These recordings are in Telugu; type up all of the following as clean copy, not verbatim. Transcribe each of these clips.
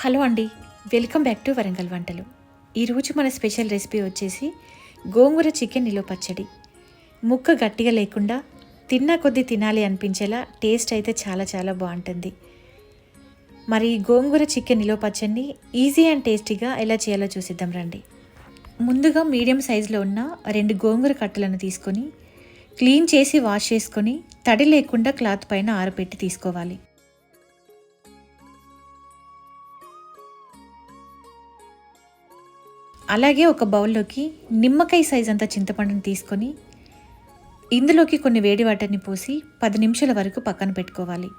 హలో అండి, వెల్కమ్ బ్యాక్ టు వరంగల్ వంటలు. ఈరోజు మన స్పెషల్ రెసిపీ వచ్చేసి గోంగూర చికెన్ నిలువ పచ్చడి. ముక్క గట్టిగా లేకుండా తిన్నా కొద్దీ తినాలి అనిపించేలా టేస్ట్ అయితే చాలా చాలా బాగుంటుంది. మరి గోంగూర చికెన్ నిలువ పచ్చడిని ఈజీ అండ్ టేస్టీగా ఎలా చేయాలో చూసిద్దాం రండి. ముందుగా మీడియం సైజులో ఉన్న 2 గోంగూర కట్టలను తీసుకొని క్లీన్ చేసి వాష్ చేసుకొని తడి లేకుండా క్లాత్ పైన ఆరబెట్టి తీసుకోవాలి. అలాగే ఒక బౌల్లోకి నిమ్మకాయ సైజ్ అంత చింతపండుని తీసుకొని ఇందులోకి కొన్ని వేడి వాటర్ని పోసి 10 నిమిషాల వరకు పక్కన పెట్టుకోవాలి.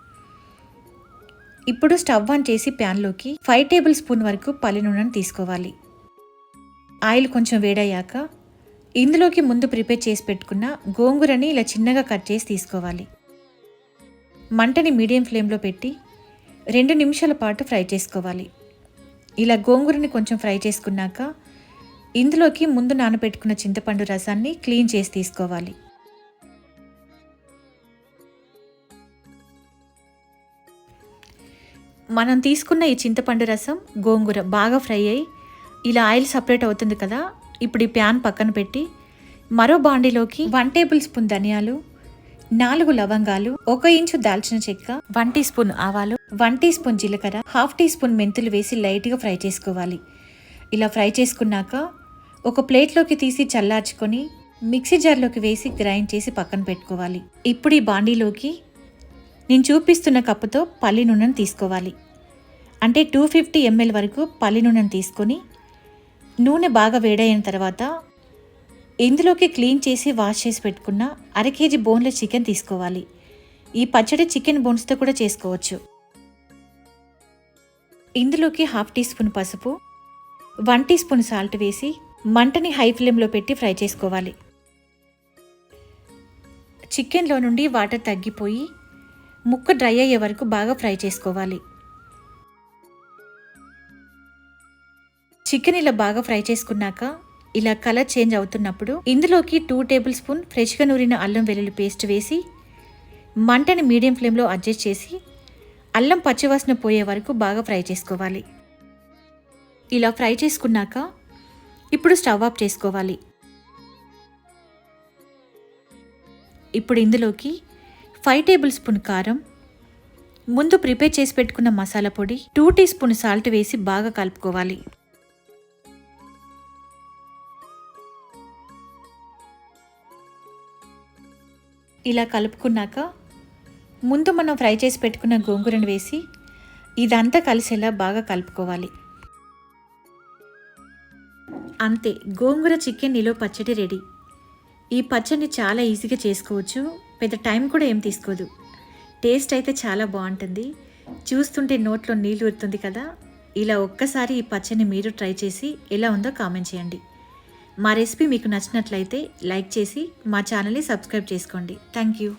ఇప్పుడు స్టవ్ ఆన్ చేసి ప్యాన్లోకి 5 టేబుల్ స్పూన్ వరకు పల్లి నూనెను తీసుకోవాలి. ఆయిల్ కొంచెం వేడయ్యాక ఇందులోకి ముందు ప్రిపేర్ చేసి పెట్టుకున్న గోంగూరని ఇలా చిన్నగా కట్ చేసి తీసుకోవాలి. మంటని మీడియం ఫ్లేమ్లో పెట్టి 2 నిమిషాల పాటు ఫ్రై చేసుకోవాలి. ఇలా గోంగూరని కొంచెం ఫ్రై చేసుకున్నాక ఇందులోకి ముందు నానబెట్టుకున్న చింతపండు రసాన్ని క్లీన్ చేసి తీసుకోవాలి. మనం తీసుకున్న ఈ చింతపండు రసం గోంగూర బాగా ఫ్రై అయ్యి ఇలా ఆయిల్ సపరేట్ అవుతుంది కదా. ఇప్పుడు ఈ ప్యాన్ పక్కన పెట్టి మరో బాండీలోకి 1 టేబుల్ స్పూన్ ధనియాలు, 4 లవంగాలు, 1 ఇంచు దాల్చిన చెక్క, 1 టీ స్పూన్ ఆవాలు, 1 టీ స్పూన్ జీలకర్ర, 1/2 టీ స్పూన్ మెంతులు వేసి లైట్గా ఫ్రై చేసుకోవాలి. ఇలా ఫ్రై చేసుకున్నాక ఒక ప్లేట్లోకి తీసి చల్లార్చుకొని మిక్సీ జార్లోకి వేసి గ్రైండ్ చేసి పక్కన పెట్టుకోవాలి. ఇప్పుడు ఈ బాండీలోకి నేను చూపిస్తున్న కప్పుతో పల్లి నూనెను తీసుకోవాలి. అంటే 250 ml వరకు పల్లి నూనెను తీసుకొని నూనె బాగా వేడైన తర్వాత ఇందులోకి క్లీన్ చేసి వాష్ చేసి పెట్టుకున్న 1/2 kg బోన్లెస్ చికెన్ తీసుకోవాలి. ఈ పచ్చడి చికెన్ బోన్స్తో కూడా చేసుకోవచ్చు. ఇందులోకి 1/2 టీ స్పూన్ పసుపు, 1 టీ స్పూన్ సాల్ట్ వేసి మంటని హై ఫ్లేమ్లో పెట్టి ఫ్రై చేసుకోవాలి. చికెన్లో నుండి వాటర్ తగ్గిపోయి ముక్క డ్రై అయ్యే వరకు బాగా ఫ్రై చేసుకోవాలి. చికెన్ ఇలా బాగా ఫ్రై చేసుకున్నాక ఇలా కలర్ చేంజ్ అవుతున్నప్పుడు ఇందులోకి 2 టేబుల్ స్పూన్ ఫ్రెష్గా నూరిన అల్లం వెల్లుల్లి పేస్ట్ వేసి మంటని మీడియం ఫ్లేమ్లో అడ్జస్ట్ చేసి అల్లం పచ్చివాసన పోయే వరకు బాగా ఫ్రై చేసుకోవాలి. ఇలా ఫ్రై చేసుకున్నాక ఇప్పుడు స్టవ్ ఆఫ్ చేసుకోవాలి. ఇప్పుడు ఇందులోకి 5 టేబుల్ స్పూన్ కారం, ముందు ప్రిపేర్ చేసి పెట్టుకున్న మసాలా పొడి, 2 టీ స్పూన్ సాల్ట్ వేసి బాగా కలుపుకోవాలి. ఇలా కలుపుకున్నాక ముందు మనం ఫ్రై చేసి పెట్టుకున్న గోంగూరను వేసి ఇదంతా కలిసేలా బాగా కలుపుకోవాలి. అంతే, గోంగూర చికెన్ నిలువ పచ్చడి రెడీ. ఈ పచ్చడిని చాలా ఈజీగా చేసుకోవచ్చు, పెద్ద టైం కూడా ఏం తీసుకోదు. టేస్ట్ అయితే చాలా బాగుంటుంది. చూస్తుంటే నోట్లో నీళ్ళు ఊరుతుంది కదా. ఇలా ఒక్కసారి ఈ పచ్చడిని మీరు ట్రై చేసి ఎలా ఉందో కామెంట్ చేయండి. మా రెసిపీ మీకు నచ్చినట్లయితే లైక్ చేసి మా ఛానల్ని సబ్స్క్రైబ్ చేసుకోండి. Thank you.